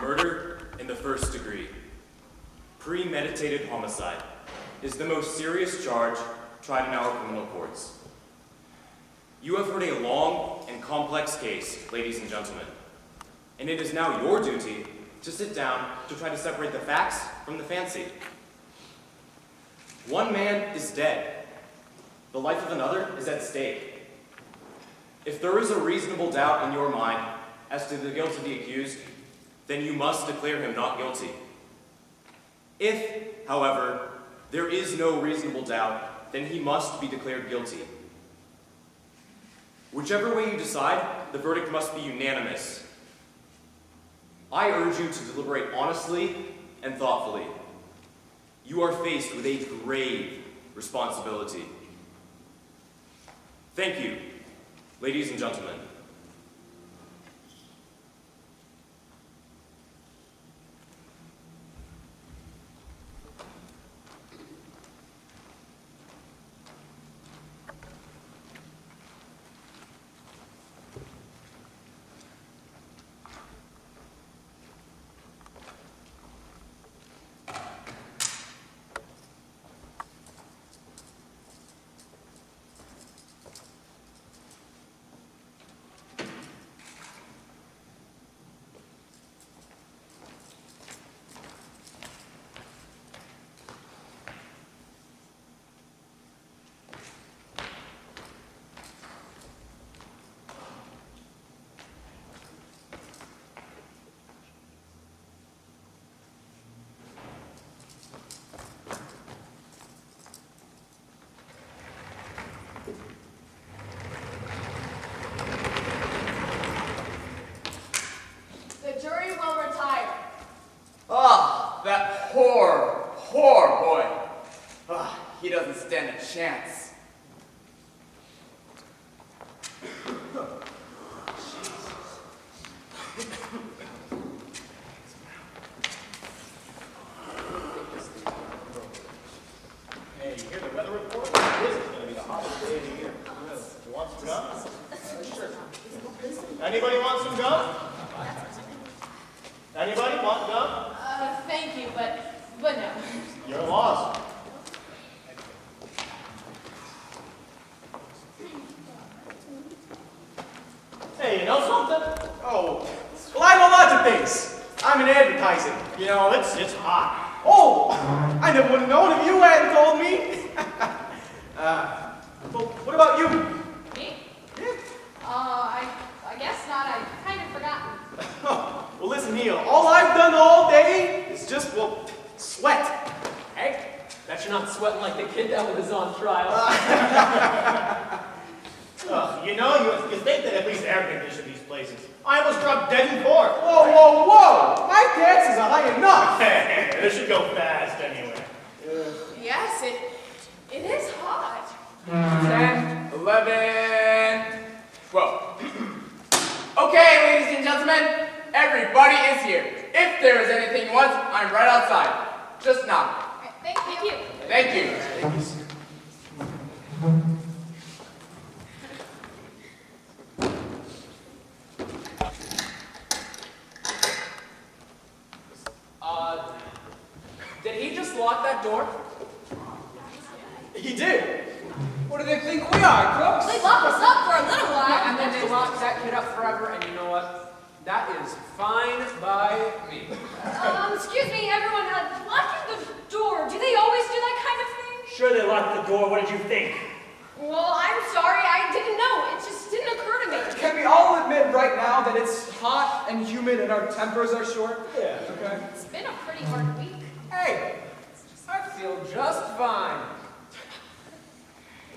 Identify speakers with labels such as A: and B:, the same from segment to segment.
A: Murder in the first degree, premeditated homicide, is the most serious charge tried in our criminal courts. You have heard a long and complex case, ladies and gentlemen, and it is now your duty to sit down to try to separate the facts from the fancy. One man is dead. The life of another is at stake. If there is a reasonable doubt in your mind as to the guilt of the accused, then you must declare him not guilty. If, however, there is no reasonable doubt, then he must be declared guilty. Whichever way you decide, the verdict must be unanimous. I urge you to deliberate honestly and thoughtfully. You are faced with a grave responsibility. Thank you, ladies and gentlemen.
B: That poor boy. He doesn't stand a chance.
C: Hey, you hear the weather report? This is going to be the hottest day of the year. You want some gum? Sure. Anybody want some gum? Anybody want gum?
D: Thank you, but no.
C: You're lost. Hey, you know something?
E: Oh, well, I know lots of things. I'm in advertising.
C: You know, it's hot.
E: Oh, I never would have known if you hadn't told me. Well, what about you?
D: Me?
E: Yeah.
D: I guess not. I kind of forgotten.
E: Well, listen here. All I've done all day is just, well, sweat.
F: Hey, bet you're not sweating like the kid that was on trial.
C: You know, you think that at least air condition these places. I almost dropped dead in court.
E: Whoa, whoa, whoa! My taxes are high enough.
C: Hey, this should go fast anyway.
D: Yes, it is hot.
B: 10, 11, 12. Okay, ladies and gentlemen, everybody is here. If there is anything you want, I'm right outside. Just knock.
D: Thank you.
B: Thank you.
F: Did he just lock that door?
E: He did.
B: What do they think we are, crooks?
D: They locked us up for a little while.
F: And then they locked that kid up forever, and you know what? That is fine by me.
D: Excuse me, everyone. Locking the door. Do they always do that kind of thing?
C: Sure, they locked the door. What did you think?
D: Well, I'm sorry. I didn't know. It just didn't occur to me.
B: Can we all admit right now that it's hot and humid and our tempers are short?
C: Yeah.
B: Okay.
D: It's been a pretty hard week.
F: Hey, I feel just fine.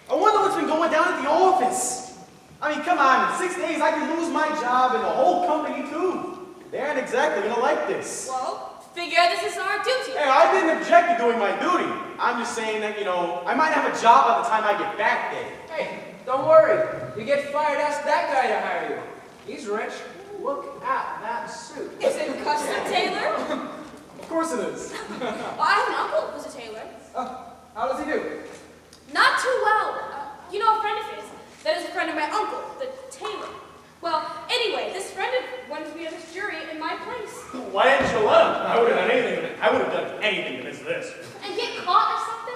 E: I wonder what's been going down at the office. I mean, come on. In 6 days, I could lose my job and the whole company, too. They aren't exactly going to like this.
D: Well, figure this is our duty.
E: Hey, I didn't object to doing my duty. I'm just saying that, you know, I might have a job by the time I get back there.
F: Hey, don't worry. You get fired, ask that guy to hire you. He's rich. Look at that suit.
D: Is it custom tailor?
E: Of course it is.
D: I have an uncle who's a tailor.
B: How does he do?
D: Not too well. You know a friend of his that is a friend of my uncle, the tailor. Well, anyway, this friend wanted to be on this jury in my place.
C: Why didn't you let him? I would have done anything to miss this.
D: And get caught or something?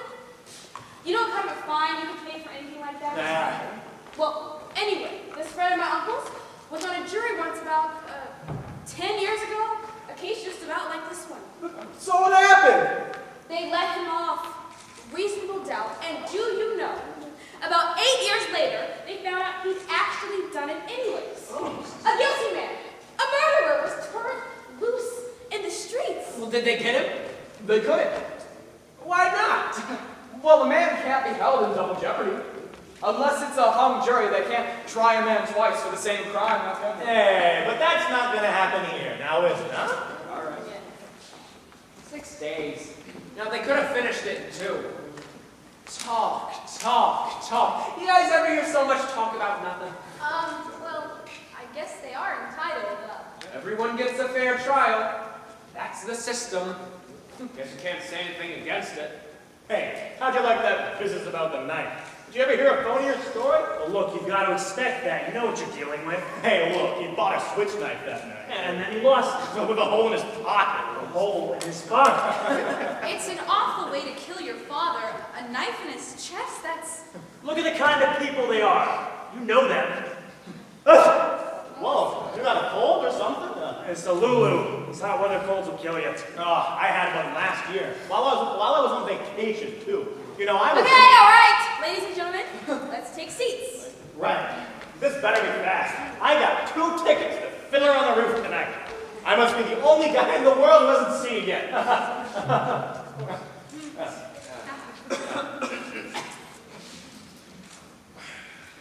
D: You know what kind of a fine you could pay for anything like that?
C: Nah.
D: Well, anyway, this friend of my uncle's was on a jury once about 10 years ago. A case just about like this one.
E: So what happened?
D: They let him off. Reasonable doubt. And do you know, about 8 years later, they found out he'd actually done it anyways. A guilty man, a murderer, was turned loose in the streets.
F: Well, did they get him?
E: They couldn't.
F: Why not?
E: Well, the man can't be held in double jeopardy. Unless it's a hung jury, they can't try a man twice for the same crime. Now, can they?
C: Hey, but that's not gonna happen here, now is it, huh?
E: All right.
F: 6 days. Now, they could have finished it in 2. Talk, talk, talk. You guys ever hear so much talk about nothing?
D: Well, I guess they are entitled.
F: Everyone gets a fair trial. That's the system. Guess you can't say anything against it.
C: Hey, how'd you like that business about the knife? Did you ever hear a phonier story?
G: Well, look, you've got to expect that. You know what you're dealing with.
C: Hey, look, he bought a switch knife that night.
G: And then he lost it.
C: With a hole in his pocket.
G: A hole in his pocket.
D: It's an awful way to kill your father. A knife in his chest, that's...
G: Look at the kind of people they are. You know them.
C: Whoa, you got a cold or something?
G: It's the Lulu. These hot weather colds will kill you.
C: Oh, I had one last year. While I was on vacation, too. You know, I was...
D: Okay, all right. Ladies and gentlemen, let's take seats.
C: Right. This better be fast. I got 2 tickets to Fiddler on the Roof tonight. I must be the only guy in the world who hasn't seen it yet.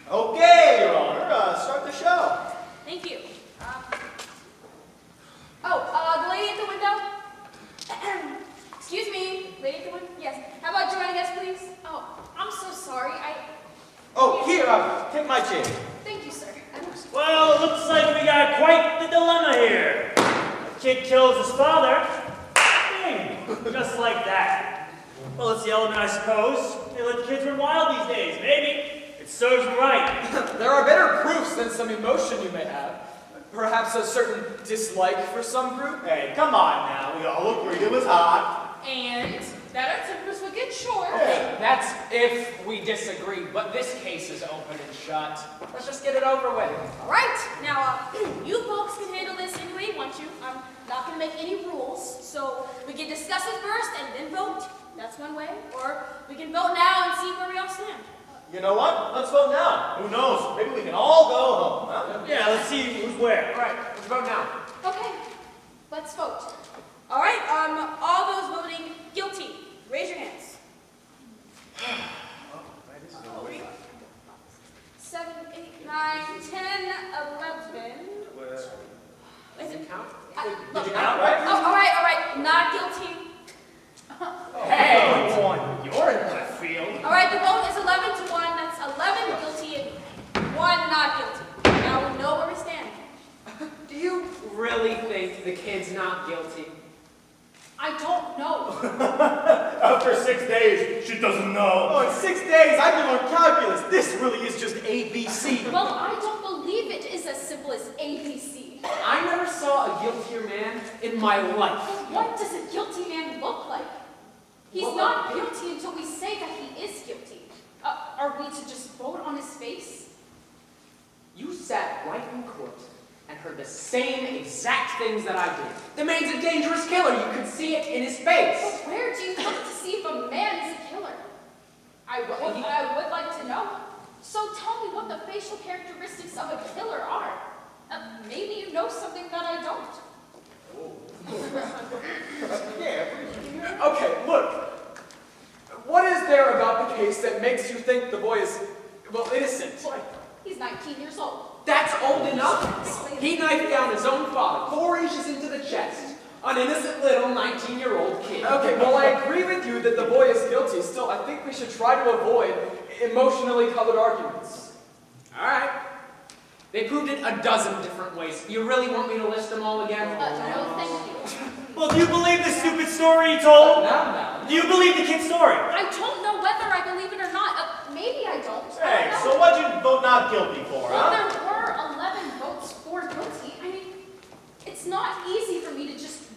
C: Okay, Your Honor, start the show.
D: Thank you. The lady at the window? Excuse me, lady at the window? Yes. How about joining us, please? Oh, I'm so sorry.
E: Oh, here, take my chair.
D: Thank you, sir.
G: Well, it looks like we got quite the dilemma here. A kid kills his father. Bing! Just like that. Well, it's the element, I suppose. They let kids run wild these days. Maybe it serves them right.
E: There are better proofs than some emotion you may have. Perhaps a certain dislike for some group.
C: Hey, come on now. We all agree it was hot.
D: And that our tempers would get short.
C: Yeah.
F: That's if we disagree, but this case is open and shut. Let's just get it over with.
D: All right. Now, you folks can handle this any way you want to. I'm not going to make any rules. So we can discuss it first and then vote. That's one way. Or we can vote now and see where we all stand.
C: You know what? Let's vote now. Who knows? Maybe we can all go home, huh?
G: Yeah, let's see who's where.
F: All right, let's vote now.
D: Okay. Let's vote. All right. All those voting guilty, raise your hands. 7, 8, 9, 10, 11. Is it
F: Count?
D: look,
C: you count, right?
D: Oh, all right. Not guilty.
F: Hey, you're in left field.
D: All right, the vote is 11 to 1. That's 11 guilty and 1 not guilty. Now we know where we stand.
F: Do you really think the kid's not guilty?
D: I don't know.
C: After 6 days, she doesn't know.
E: Oh, in 6 days, I've been on calculus. This really is just ABC.
D: Well, I don't believe it is as simple as ABC.
F: I never saw a guiltier man in my life.
D: What does a guilty man look like? He's not guilty until we say that he is guilty. Are we to just vote on his face?
F: You sat right in court and heard the same exact things that I did. The man's a dangerous killer. You could see it in his face.
D: But where do you look to see if a man is a killer? I would like to know. So tell me what the facial characteristics of a killer are. Maybe you know something that I don't.
E: Okay, look. What is there about the case that makes you think the boy is, well, innocent?
D: He's 19 years old.
F: That's old enough. He knifed down his own father 4 inches into the chest. An innocent little 19-year-old kid.
E: Okay, well, I agree with you that the boy is guilty. Still, I think we should try to avoid emotionally colored arguments.
F: All right. They proved it a dozen different ways. You really want me to list them all again?
D: No, thank you.
G: Well, do you believe the stupid story he told?
E: Now.
G: Do you believe the kid's story?
D: I don't know whether I believe it or not. Maybe I don't.
C: Hey,
D: I don't
C: so
D: know.
C: what'd you vote not guilty for,
D: Well,
C: huh?
D: there were 11 votes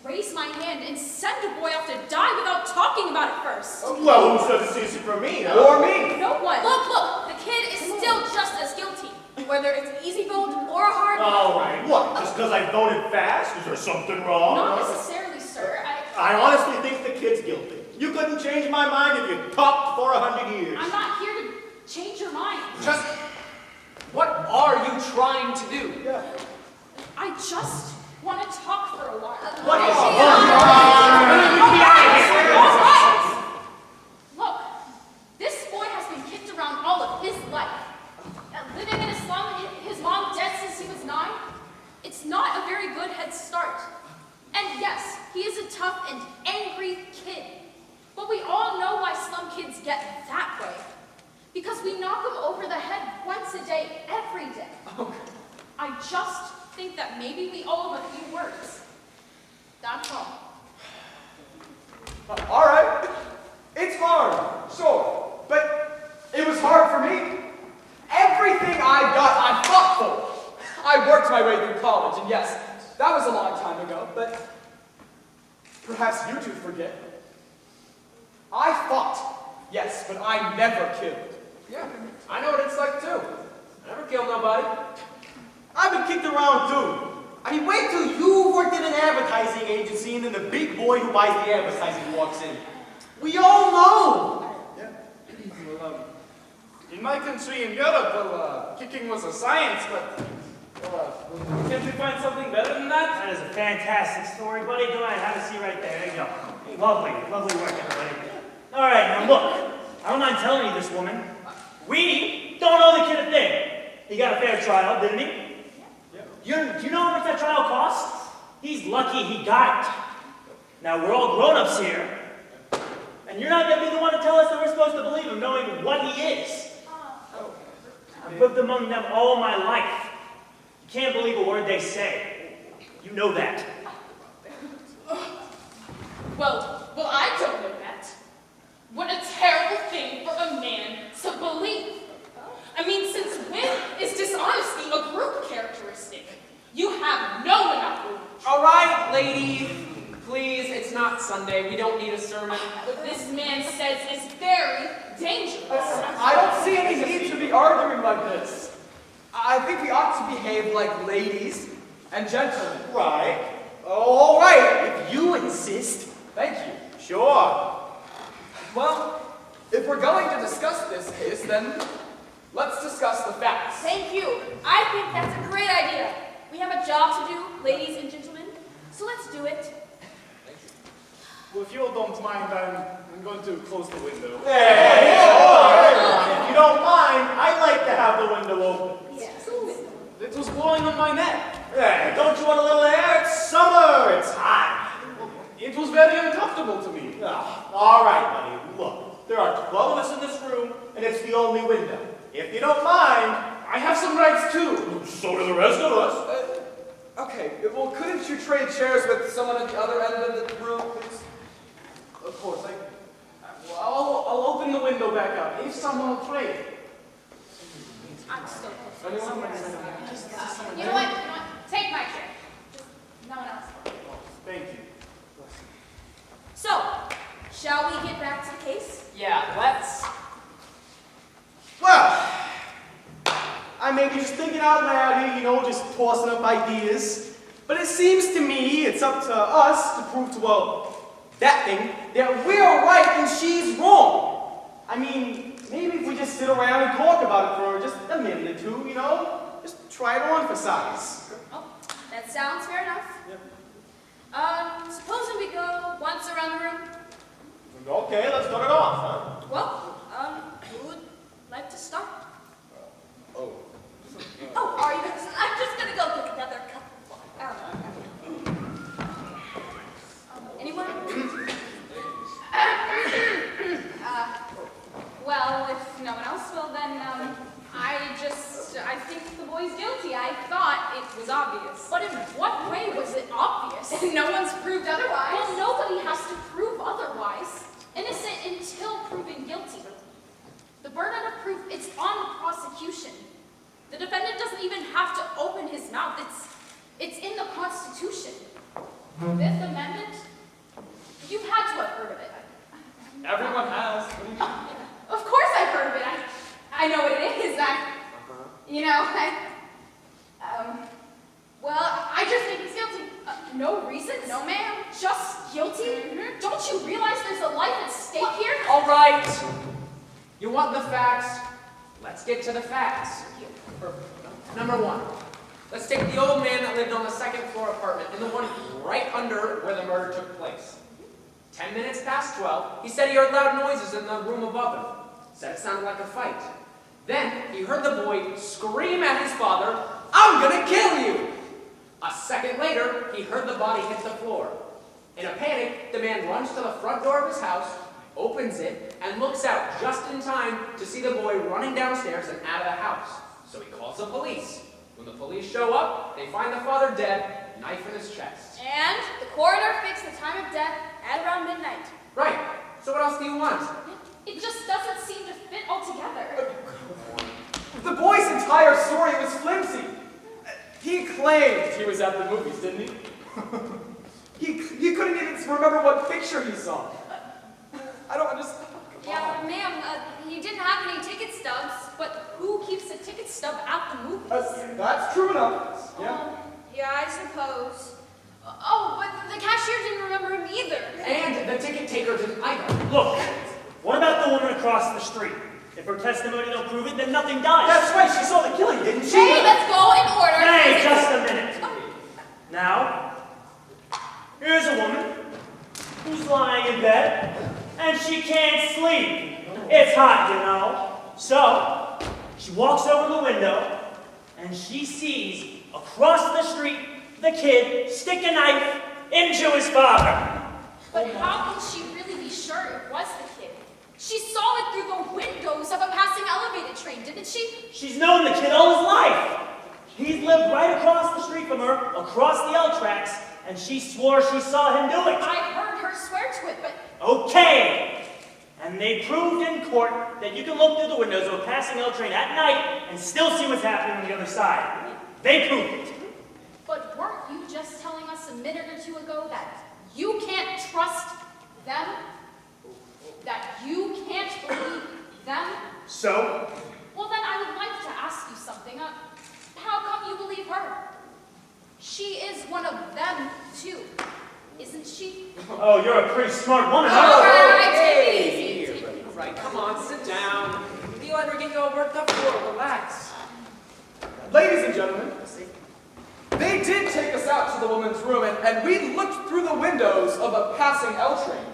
D: raise my hand and send a boy off to die without talking about it first.
C: Well, who said it's easy for me, huh?
E: Or me.
D: No one. Look, the kid is still just as guilty, whether it's an easy vote or a hard vote.
C: All right, what? Just because I voted fast? Is there something wrong?
D: Not necessarily, sir.
C: I honestly think the kid's guilty. You couldn't change my mind if you talked for 100 years.
D: I'm not here to change your mind.
F: Just, what are you trying to do?
C: Yeah.
D: I just want to talk for a while.
C: What?
D: All right. Look, this boy has been kicked around all of his life. Living in a slum, his mom dead since he was 9. It's not a very good head start. And yes, he is a tough and angry kid. But we all know why slum kids get that way. Because we knock them over the head once a day, every day. I just think that maybe we owe him a few words. That's all.
E: All right. It's hard, sure. But it was hard for me. Everything I got, I fought for.
B: I worked my way through college, and yes, that was a long time ago, but
E: Perhaps you two forget.
B: I fought, yes, but I never killed.
F: Yeah, I know what it's like too. I never killed nobody.
E: I've been kicked around too. I mean, wait till you worked in an advertising agency and then the big boy who buys the advertising walks in. We all know.
B: Well, in my country in Europe, kicking was a science, but can't we find something better than that?
G: That is a fantastic story, buddy. Go ahead, have a seat right there. There you go. Lovely, lovely work, everybody. All right, now look. I don't mind telling you this, woman. We don't owe the kid a thing. He got a fair trial, didn't he? Do you know how much that trial cost? He's lucky he got it. Now, we're all grown-ups here, and you're not going to be the one to tell us that we're supposed to believe him, knowing what he is. I've lived among them all my life. You can't believe a word they say. You know that.
D: Well, I don't know that. What a terrible thing for a man to believe. I mean, since when is dishonesty a group characteristic? You have no monopoly.
F: All right, lady. Please, it's not Sunday. We don't need a sermon.
D: What this man says is very dangerous.
B: I don't see any need to be arguing like this. I think we ought to behave like ladies and gentlemen.
C: Right.
E: All right, if you insist.
B: Thank you.
C: Sure.
B: Well, if we're going to discuss this case, then let's discuss the facts.
D: Thank you. I think that's a great idea. We have a job to do, ladies and gentlemen, so let's do it.
C: Well, if you all don't mind, I'm going to close the window.
D: Hey,
C: If you don't mind, I'd like to have the window open.
D: Yes.
C: It was blowing on my neck. Hey, don't you want a little air? It's summer. It's hot. It was very uncomfortable to me. All right, buddy. Look, there are 12 of us in this room, and it's the only window. If you don't mind, I have some rights too. So do the rest of us.
B: Okay, well, couldn't you trade chairs with someone at the other end of the room, please?
C: Of course, I'll open the window back up if someone will trade.
D: I'm still
B: Anyone?
D: You know what? Take my chair. Just no one else.
C: Thank you.
D: So, shall we get back to the case?
F: Yeah, let's.
E: Well, I may be just thinking out loud here, just tossing up ideas. But it seems to me it's up to us to prove to, that thing, that we're right and she's wrong. I mean, maybe if we just sit around and talk about it for just a minute or two, just try to on for size.
D: Oh, that sounds fair enough.
E: Yep.
D: Supposing we go once around the room?
C: Okay, let's start it off, huh?
D: Well, who would like to start?
C: Oh.
D: Oh, are you guys? I'm just gonna go get another cup. Anyone? Well, if no one else will, then, I think the boy's guilty. I thought it was obvious. But in what way was it obvious? No one's proved otherwise. Well, nobody has to prove otherwise. Innocent until proven guilty. The burden of proof, it's on the prosecution. The defendant doesn't even have to open his mouth. It's in the Constitution. Fifth Amendment? You had to have heard of it.
C: Everyone has. What do you mean?
D: Of course I've heard of it. I know what it is. Well, I just think it's guilty. No reason? No, ma'am. Just guilty? Don't you realize there's a life at stake here?
F: All right. You want the facts? Let's get to the facts. Number one. Let's take the old man that lived on the second floor apartment and the one right under where the murder took place. 10 minutes past 12, he said he heard loud noises in the room above him. Said it sounded like a fight. Then he heard the boy scream at his father, "I'm gonna kill you!" A second later, he heard the body hit the floor. In a panic, the man runs to the front door of his house, opens it, and looks out just in time to see the boy running downstairs and out of the house. So he calls the police. When the police show up, they find the father dead, knife in his chest.
D: And the coroner fixed the time of death at around midnight.
F: Right. So what else do you want?
D: It just doesn't seem to fit altogether.
E: The boy's entire story was flimsy. He claimed he was at the movies, didn't he? He couldn't even remember what picture he saw. I don't understand.
D: Yeah, ma'am, he didn't have any ticket stubs, but who keeps a ticket stub at the movies?
E: That's true enough. Yeah.
D: Yeah, I suppose. Oh, but the cashier didn't remember him either.
F: And the ticket taker didn't either.
G: Look, what about the woman across the street? If her testimony don't prove it, then nothing does.
E: That's right, she saw the killing, didn't she?
D: Hey, let's go in order.
G: Hey, just a minute. Now, here's a woman who's lying in bed, and she can't sleep. It's hot, you know. So, she walks over to the window, and she sees, across the street, the kid stick a knife into his father.
D: But how can she really be sure it was the kid? She saw it through the windows of a passing elevated train, didn't she?
G: She's known the kid all his life. He's lived right across the street from her, across the L tracks, and she swore she saw him do it.
D: I heard her swear to it, but...
G: Okay. And they proved in court that you can look through the windows of a passing L train at night and still see what's happening on the other side. They proved it.
D: But weren't you just telling us a minute or two ago that you can't trust them? That you can't believe them?
G: So?
D: Well, then I would like to ask you something. How come you believe her? She is one of them, too, isn't she?
G: Oh, you're a pretty smart woman,
D: All
G: huh?
D: right, take it easy.
F: Right, come on, sit down. Feel like we're getting all worked up for. Relax.
E: Ladies and gentlemen, they did take us out to the woman's room, and we looked through the windows of a passing L train.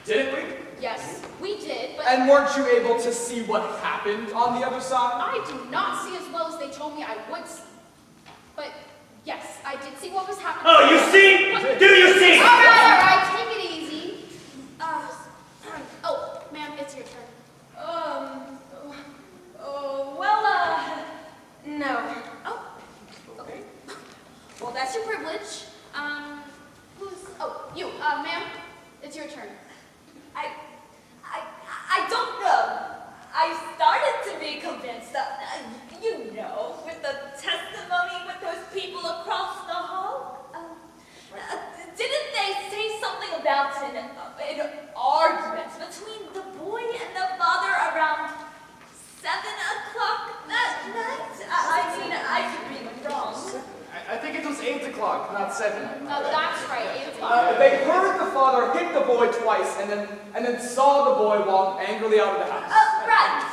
E: Didn't we?
D: Yes, we did, but
E: And weren't you able to see what happened on the other side?
D: I do not see as well as they told me I would see. But yes, I did see what was happening.
G: Oh, you see? Do you see?
D: All right, take it easy. Oh, ma'am, it's your turn. No. Oh, okay. Well, that's your privilege. You, ma'am, it's your turn.
H: I don't know. I started to be convinced with the testimony with those people across the hall. Didn't they say something about an argument between the boy and the father around 7 o'clock that night? I could be wrong.
B: I think it was 8 o'clock, not 7.
D: That's right, 8 o'clock.
E: They heard the father hit the boy twice, and then saw the boy walk angrily out of the house.
H: Right.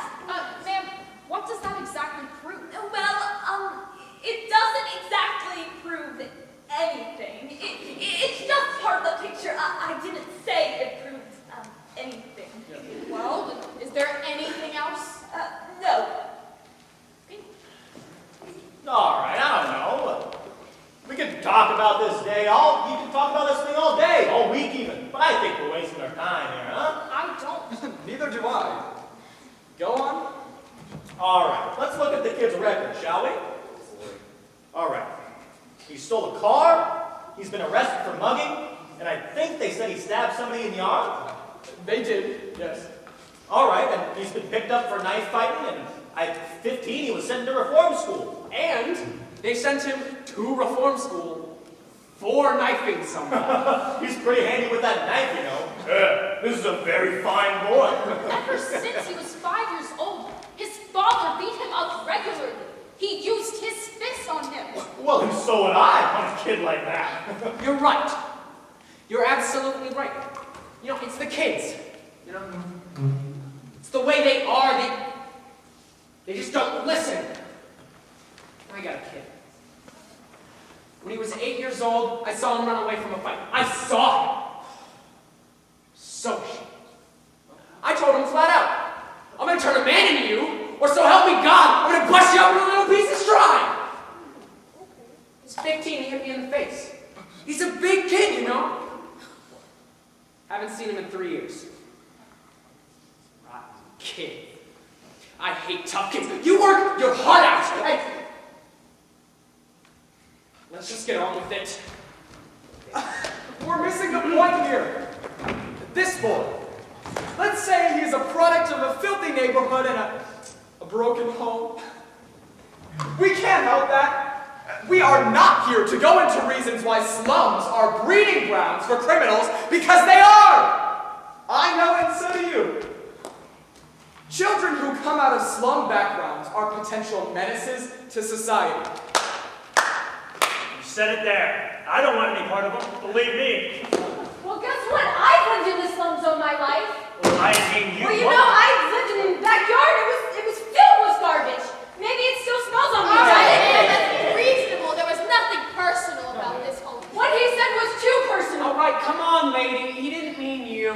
D: Ma'am, what does that exactly prove?
H: Well, it doesn't exactly prove anything. It's just part of the picture. I didn't say it proved anything.
D: Well, is there anything else?
H: No.
C: All right, I don't know. We can talk about this day you can talk about this thing all day, all week even. But I think we're wasting our time here, huh?
D: I don't.
E: Neither do I. Go on.
C: All right, let's look at the kid's record, shall we? All right. He stole a car, he's been arrested for mugging, and I think they said he stabbed somebody in the arm.
E: They did, yes.
C: All right, and he's been picked up for knife fighting, and at 15 he was sent to reform school.
B: And they sent him to reform school for knifing someone.
C: He's pretty handy with that knife, you know. This is a very fine boy.
D: Ever since he was 5 years old, his father beat him up regularly. He used his fists on him.
C: Well, and so would I on a kid like that.
F: You're right. You're absolutely right. You know, it's the kids. You know, it's the way they are. They just don't listen. I got a kid. When he was 8 years old, I saw him run away from a fight. I saw him. So ashamed. I told him flat out, I'm going to turn a man into you, or so help me God, I'm going to bust you up into little pieces dry. He's 15, he hit me in the face. He's a big kid, you know. Haven't seen him in 3 years. Rotten kid. I hate tough kids. You work your heart out. Let's just get on with it.
E: We're missing the point here. This boy. Let's say he's a product of a filthy neighborhood and a broken home. We can't help that. We are not here to go into reasons why slums are breeding grounds for criminals, because they are! I know, and so do you. Children who come out of slum backgrounds are potential menaces to society.
G: You said it there. I don't want any part of them, believe me.
H: Well, guess what? I've lived in the slums all my life.
G: Well, I mean,
H: Well, you know, I've lived in the backyard. It was filled with garbage. Maybe it still smells on me.
D: All right, that's reasonable. There was nothing personal about this whole thing.
H: What he said was too personal.
F: All right, come on, lady. He didn't mean you.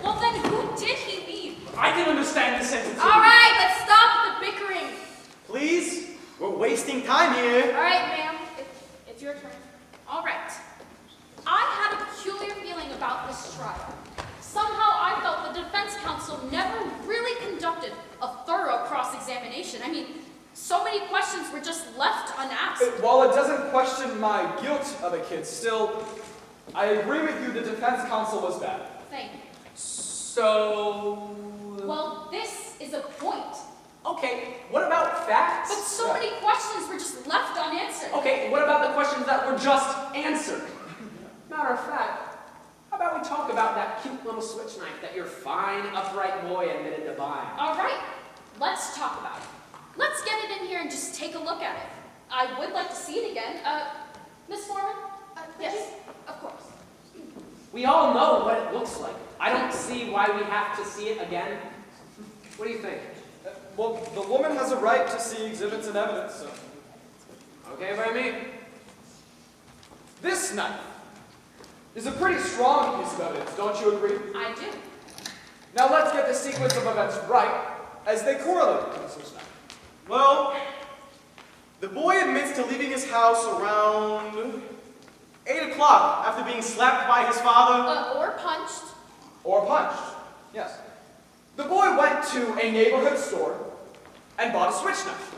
D: Well, then who did he mean?
B: I can understand the sensitivity.
D: All right, let's stop the bickering.
E: Please, we're wasting time here.
D: All right, ma'am, it's your turn. All right. I had a peculiar feeling about this trial. Somehow I felt the defense counsel never really conducted a thorough cross-examination. I mean, so many questions were just left unasked.
E: While it doesn't question my guilt of a kid, still, I agree with you, the defense counsel was bad.
D: Thank you.
F: So...
D: Well, this is a point.
F: Okay, what about facts?
D: But so many questions were just left unanswered.
F: Okay, what about the questions that were just answered? Matter of fact, how about we talk about that cute little switch knife that your fine, upright boy admitted to buying?
D: All right, let's talk about it. Let's get it in here and just take a look at it. I would like to see it again. Miss Foreman? Yes, of course.
F: We all know what it looks like. I don't see why we have to see it again. What do you think?
E: Well, the woman has a right to see exhibits and evidence, so.
F: Okay by me.
E: This knife is a pretty strong piece of evidence, don't you agree?
D: I do.
E: Now let's get the sequence of events right as they correlate to the switch knife. Well, the boy admits to leaving his house around 8 o'clock after being slapped by his father.
D: Or punched.
E: Or punched, yes. The boy went to a neighborhood store and bought a switch knife.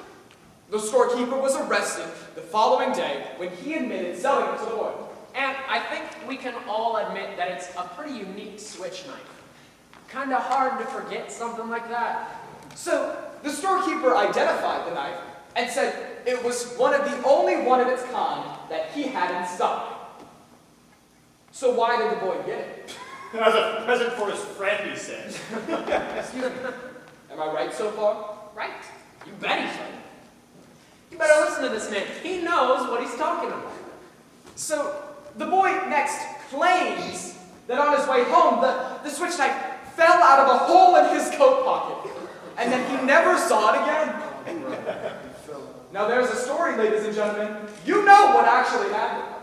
E: The storekeeper was arrested the following day when he admitted selling it to the boy.
F: And I think we can all admit that it's a pretty unique switch knife. Kinda hard to forget something like that.
E: So, the storekeeper identified the knife and said it was the only one of its kind that he had in stock. So why did the boy get it?
C: As a present for his friend, he said.
E: Excuse me. Am I right so far?
D: Right.
F: You bet he's right. You better listen to this man. He knows what he's talking about.
E: So, the boy next claims that on his way home, the switch knife fell out of a hole in his coat pocket, and then he never saw it again. Now there's a story, ladies and gentlemen. You know what actually happened.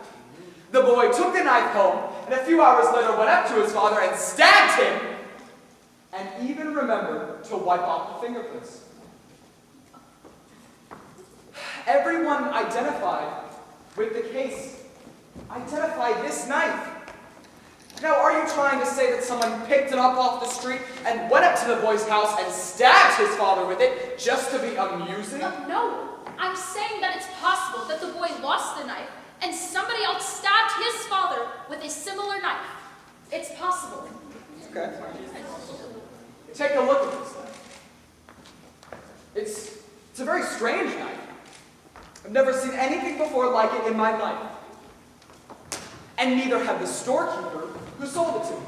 E: The boy took the knife home, and a few hours later went up to his father and stabbed him, and even remembered to wipe off the fingerprints. Everyone identified with the case identified this knife. Now, are you trying to say that someone picked it up off the street and went up to the boy's house and stabbed his father with it just to be amusing?
D: No, I'm saying that it's possible that the boy lost the knife and somebody else stabbed his father with a similar knife. It's possible.
E: Okay. Take a look at this knife. It's a very strange knife. I've never seen anything before like it in my life.
B: and neither had the storekeeper who sold it to me.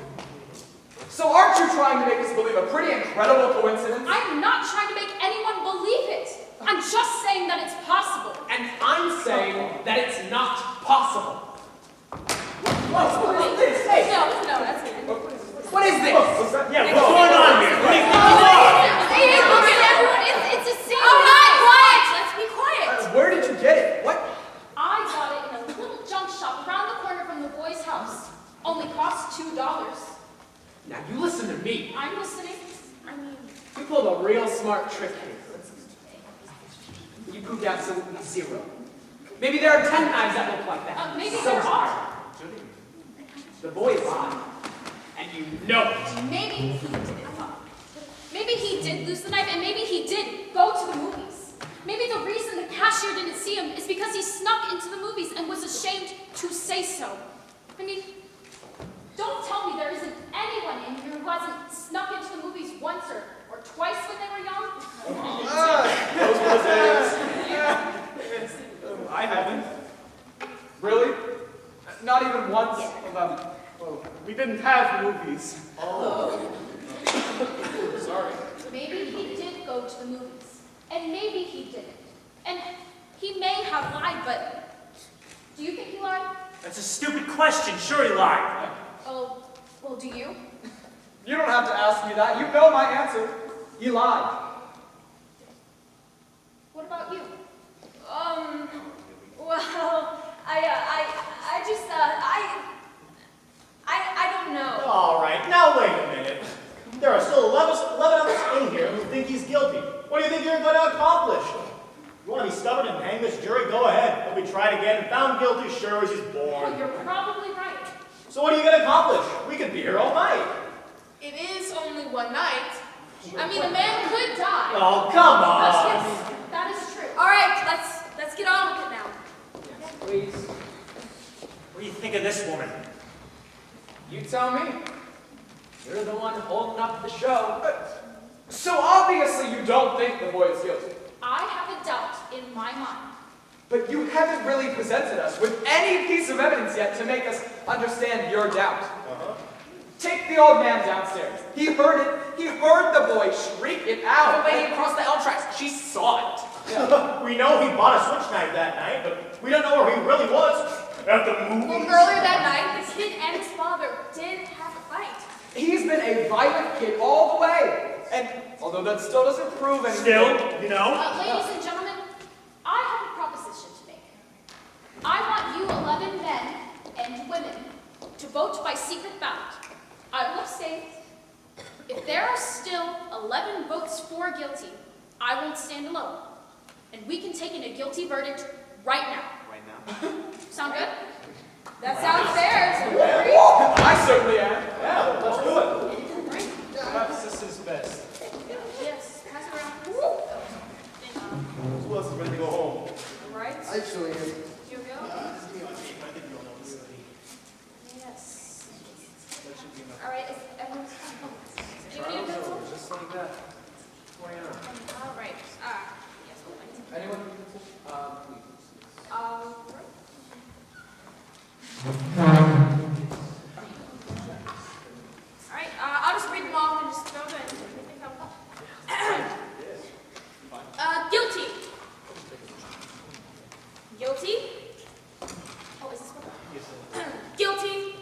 B: So aren't you trying to make us believe a pretty incredible coincidence?
D: I'm not trying to make anyone believe it. I'm just saying that it's possible.
F: And I'm saying that it's not possible.
B: What is this? Hey,
D: No, that's good.
B: what is this?
G: Yeah, what's going on here? What do you think you are?
D: Hey, look at everyone. It's a scene. All right, quiet. Let's be quiet.
B: Where did you get it? What?
D: I got it in a little junk shop around the corner from the boy's house. Only cost $2.
F: Now you listen to me.
D: I'm listening. I mean,
B: You pulled a real smart trick here. You proved absolutely zero. Maybe there are 10 knives that look like that.
D: maybe
B: So
D: there are.
B: The boy lied. And you know it.
D: Maybe he did. Maybe he did lose the knife, and maybe he did go to the movies. Maybe the reason the cashier didn't see him is because he snuck into the movies and was ashamed to say so. I mean, don't tell me there isn't anyone in here who hasn't snuck into the movies once or twice when they were young.
C: Those were the days. I haven't.
E: Really? Not even once of them. Well, we didn't have movies.
C: Sorry.
D: Maybe he did go to the movies, and maybe he didn't. And he may have lied, but do you think he lied?
G: That's a stupid question. Sure he lied.
D: Oh, well, do you?
E: You don't have to ask me that. You know my answer. He lied.
D: What about you?
H: Well, I don't know.
C: All right, now wait a minute. There are still 11 of us in here who think he's guilty. What do you think you're going to accomplish? You want to be stubborn and hang this jury? Go ahead. He'll be tried again and found guilty sure as he's
D: Well,
C: born.
D: you're probably right.
C: So what are you going to accomplish? We could be here all night.
D: It is only one night. I mean, a man could die.
C: Oh, come on.
D: Yes, that is true. All right, let's get on with it now.
B: Please.
G: What do you think of this woman?
B: You tell me. You're the one holding up the show. So obviously you don't think the boy is guilty.
D: I have a doubt in my mind.
B: But you haven't really presented us with any piece of evidence yet to make us understand your doubt. Take the old man downstairs. He heard it. He heard the boy shriek it out.
F: The lady across the L tracks, she saw it.
C: We know he bought a switch knife that night, but we don't know where he really was. At the
D: Well,
C: movies.
D: earlier that night, the kid and his father did have a fight.
B: He's been a violent kid all the way. And although that still doesn't prove anything.
G: Still, you know?
D: Ladies and gentlemen, I have a proposition to make. I want you 11 men and women to vote by secret ballot. I will abstain. If there are still 11 votes for guilty, I won't stand alone. And we can take in a guilty verdict right now. Sound good? That sounds fair. Do you agree?
B: I certainly am.
C: Yeah, let's do it.
D: Right.
C: Perhaps this is best.
D: Yes, pass it around.
C: Who else is ready to go home?
D: All right.
I: Actually,
D: Here we go. Yes. All right, is everyone's do you need a pencil?
B: Just like that.
D: All right. Yes, hold on.
B: Anyone? Please.
D: All right, I'll just read them off and just throw them in. Guilty. Guilty. Oh, is this one? Guilty.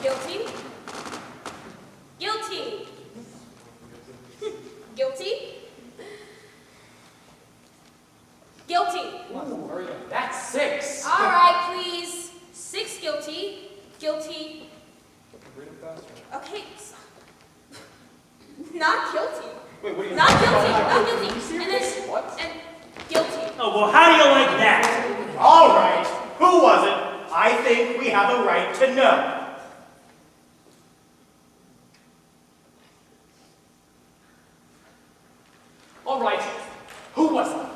D: Guilty. Guilty. Guilty. Guilty.
B: Ooh, hurry up. That's 6.
D: All right, please. 6 guilty. Guilty. Okay. Not guilty.
C: Wait, what do you
D: Not guilty. Not guilty.
B: You
D: And then
B: what?
D: and guilty.
G: Oh, well, how do you like that?
C: All right. Who was it? I think we have a right to know.
B: All right. Who was it?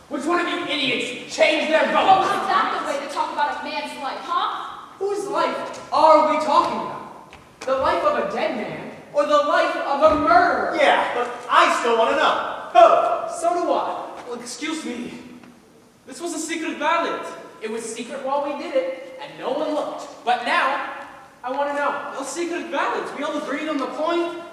B: Which one of you idiots changed their
D: Oh,
B: vote?
D: is that the way to talk about a man's life, huh?
B: Whose life are we talking about? The life of a dead man or the life of a murderer?
C: Yeah, but I still want to know. Who?
B: So do I.
E: Well, excuse me. This was a secret ballot.
F: It was secret while we did it, and no one looked. But now, I want to know.
E: A secret balance. We all agreed on the point.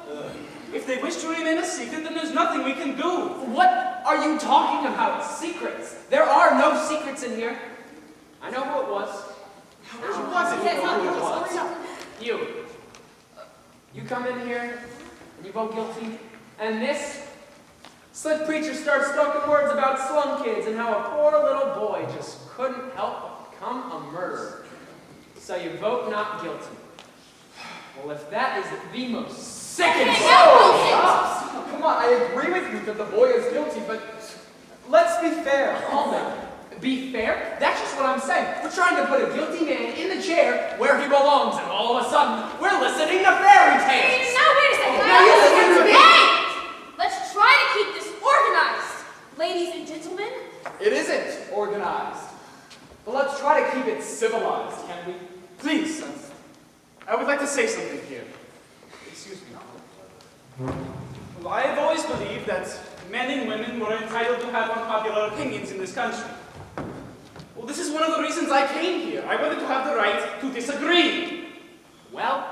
E: If they wish to remain a secret, then there's nothing we can do.
F: What are you talking about? Secrets? There are no secrets in here. I know who it was.
E: Who was it?
D: Yes,
E: Who
D: not
E: was it?
F: You. You come in here, and you vote guilty, and this slick preacher starts talking words about slum kids and how a poor little boy just couldn't help but become a murderer. So you vote not guilty. Well, if that is the most sickening...
B: Oh, come on, I agree with you that the boy is guilty, but let's be fair.
F: Hold on. Be fair? That's just what I'm saying. We're trying to put a guilty man in the chair where he belongs, and all of a sudden, we're listening to fairy tales.
D: Now, wait a second.
F: Now you listen to me.
D: Hey! Let's try to keep this organized. Ladies and gentlemen.
B: It isn't organized. But let's try to keep it civilized, can we?
E: Please, I would like to say something here. Excuse me. Well, I have always believed that men and women were entitled to have unpopular opinions in this country. Well, this is one of the reasons I came here. I wanted to have the right to disagree.
F: Well,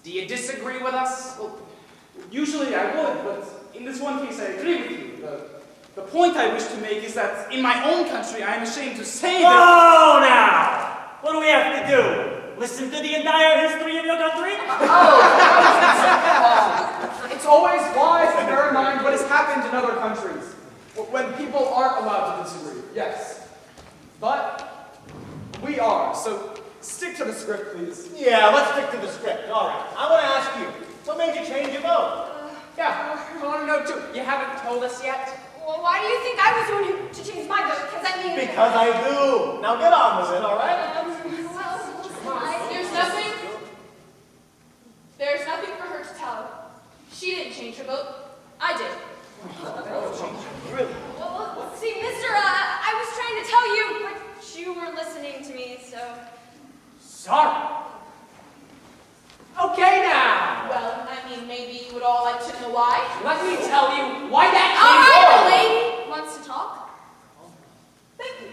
F: do you disagree with us?
E: Well, usually I would, but in this one case I agree with you. The point I wish to make is that in my own country I am ashamed to say that...
G: Oh, now! What do we have to do? Listen to the entire history of your country?
B: It's always wise to bear in mind what has happened in other countries when people aren't allowed to disagree. Yes. But we are, so stick to the script, please.
C: Yeah, let's stick to the script. All right. I want to ask you, what made you change your vote?
F: Yeah, I want to know too. You haven't told us yet?
D: Well, why do you think I was the one who to change my vote? Because I mean...
C: Because I do. Now get on with it, all right?
D: There's nothing for her to tell. She didn't change her vote. I did.
C: Really?
D: Well, see, mister, I was trying to tell you, but you weren't listening to me, so...
F: Sorry. Okay now.
D: Well, I mean, maybe you would all like to know why.
F: Let me tell you why that
D: All
F: came
D: right,
F: wrong.
D: the lady wants to talk. Thank you.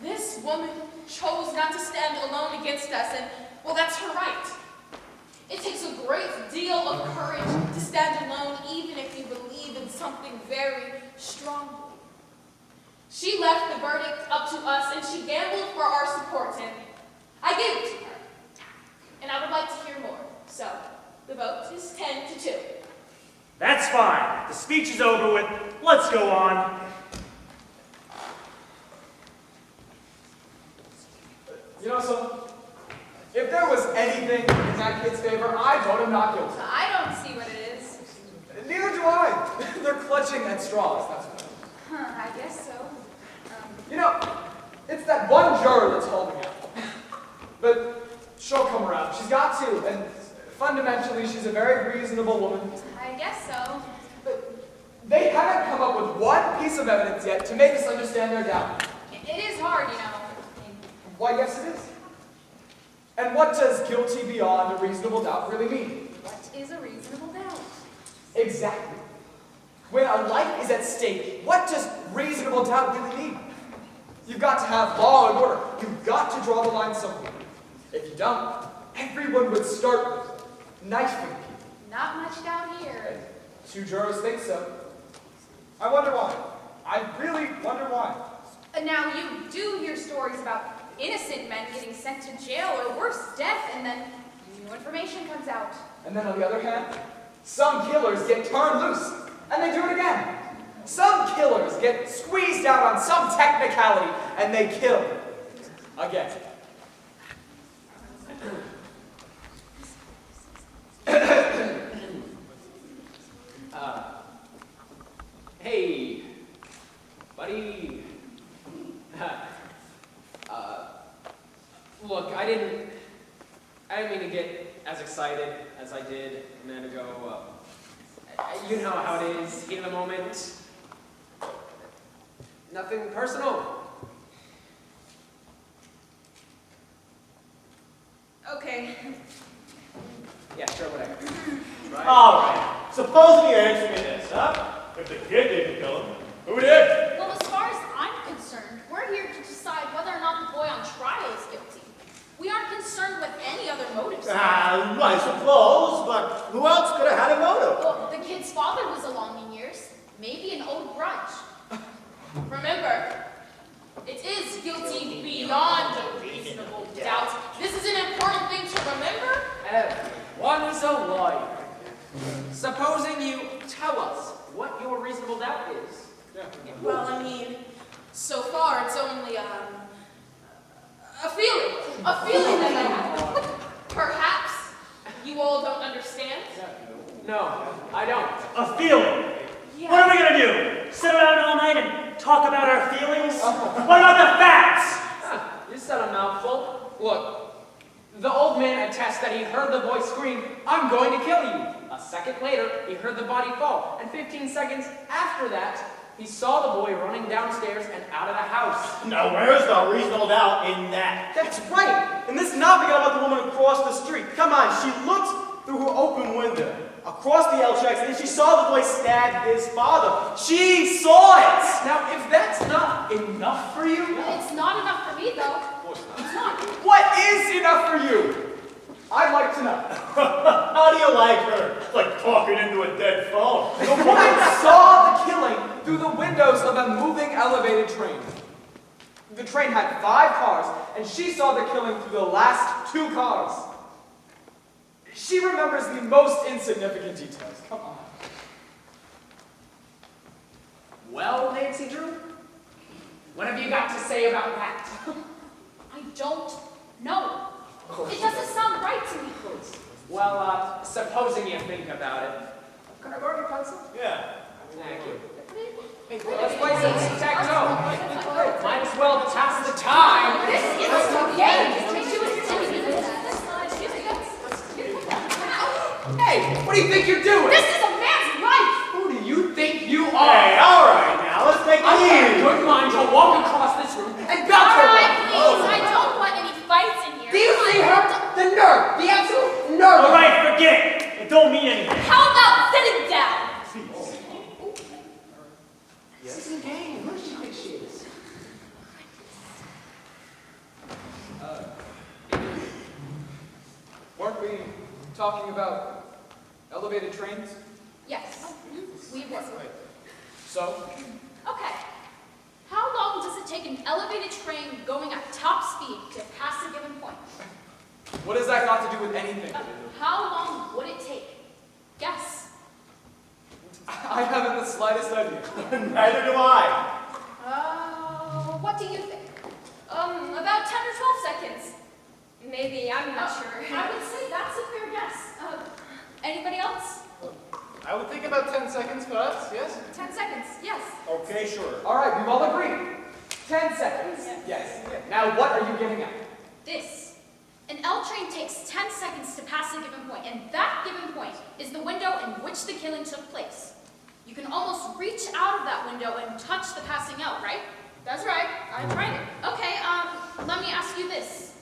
D: This woman chose not to stand alone against us, and, well, that's her right. It takes a great deal of courage to stand alone, even if you believe in something very strongly. She left the verdict up to us, and she gambled for our support, and I gave it to her. And I would like to hear more. So, the vote is 10-2.
G: That's fine. The speech is over with. Let's go on.
B: You know, so if there was anything in that kid's favor, I'd vote him not guilty.
D: I don't see what it is.
B: Neither do I. They're clutching at straws, that's what.
D: I guess so.
B: You know, it's that one juror that's holding out. But she'll come around. She's got to, and fundamentally, she's a very reasonable woman.
D: I guess so.
B: But they haven't come up with one piece of evidence yet to make us understand their doubt.
D: It is hard, you know.
B: Why, yes, it is. And what does guilty beyond a reasonable doubt really mean?
D: What is a reasonable doubt?
B: Exactly. When a life is at stake, what does reasonable doubt really mean? You've got to have law and order. You've got to draw the line somewhere. If you don't, everyone would start knifing people.
D: Not much doubt here.
B: Two jurors think so. I wonder why. I really wonder why.
D: Now, you do hear stories about innocent men getting sent to jail or worse, death, and then new information comes out.
B: And then on the other hand, some killers get turned loose, and they do it again. Some killers get squeezed out on some technicality, and they kill again.
F: Hey, buddy. Look, I didn't mean to get as excited as I did a minute ago. You know how it is, heat of the moment. Nothing personal.
D: Okay.
F: Yeah, sure, whatever.
C: All right. Supposing you answer me this, huh? If the kid didn't kill him, who did?
D: Well, as far as I'm concerned, we're here to
C: I suppose, but who else could have had a motive?
D: Well, the kid's father was along in years. Maybe an old grudge. Remember, it is guilty beyond a reasonable doubt. This is an important thing to remember.
F: Everyone is a lawyer. Supposing you tell us what your reasonable doubt is.
D: Well, I mean, so far it's only a feeling that I have. Perhaps you all don't understand.
F: No, I don't.
G: A feeling.
D: Yeah.
G: What are we gonna do? Sit around all night and talk about our feelings? What about the facts?
F: You said a mouthful. Look, the old man attests that he heard the boy scream, "I'm going to kill you." A second later, he heard the body fall, and 15 seconds after that, he saw the boy running downstairs and out of the house.
C: Now, where's the reasonable doubt in that?
E: That's right. And let's not forget about the woman across the street. Come on, she looked through her open window across the L tracks and she saw the boy stab his father. She saw it.
B: Now, if that's not enough for you,
D: It's not enough for me, though. It's not.
B: what is enough for you? I'd like to know.
C: How do you like her? It's like talking into a dead phone.
B: The woman saw the killing through the windows of a moving elevated train. The train had 5 cars, and she saw the killing through the last 2 cars. She remembers the most insignificant details. Come on.
F: Well, Nancy Drew, what have you got to say about that?
D: I don't know. It doesn't sound right to me.
F: Well, supposing you think about it. Can I borrow your pencil?
C: Yeah.
F: Thank you. Let's play some tic-tac-toe. Might as well pass the time.
D: This is a game. She was telling me this.
B: Hey, what do you think you're doing?
D: This is a man's life.
B: Who do you think you
C: Hey,
B: are?
C: all right, now let's take
B: I have a
C: it
B: good mind to walk across this room and
D: All
B: bounce her.
D: right, please. I don't want any fights in here.
B: Do you see her? The nerve, the absolute nerve.
G: All right, forget it. It don't mean anything.
D: How about sitting down?
B: This isn't a game. Who does she think she is? Weren't we talking about elevated trains?
D: Yes, we were.
B: So?
D: Okay. How long does it take an elevated train going at top speed to pass a given point?
B: What has that got to do with anything?
D: How long would it take? Guess.
B: I haven't the slightest idea.
C: Neither do I.
D: What do you think? About 10 or 12 seconds. Maybe, I'm not sure. I would say that's a fair guess. Anybody else?
B: I would think about 10 seconds, perhaps, yes?
D: 10 seconds, yes.
C: Okay, sure.
B: All right, we've all agreed. 10 seconds. Yes. Now, what are you getting at?
D: This. An L train takes 10 seconds to pass a given point, and that given point is the window in which the killing took place. You can almost reach out of that window and touch the passing L, right? That's right. I'm right. Okay, let me ask you this.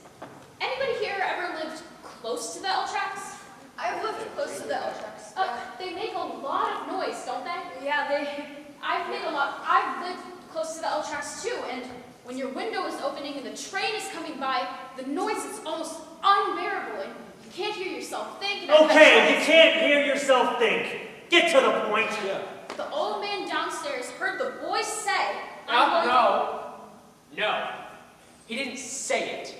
D: Anybody here ever lived close to the L tracks?
H: I've lived close to the L tracks.
D: They make a lot of noise, don't they?
H: Yeah,
D: I've lived close to the L tracks too, and when your window is opening and the train is coming by, the noise is almost unbearable, and you can't hear yourself think. And
G: Okay, you can't hear yourself think. Get to the point.
B: Yeah.
D: The old man downstairs heard the boy say,
F: No. He didn't say it.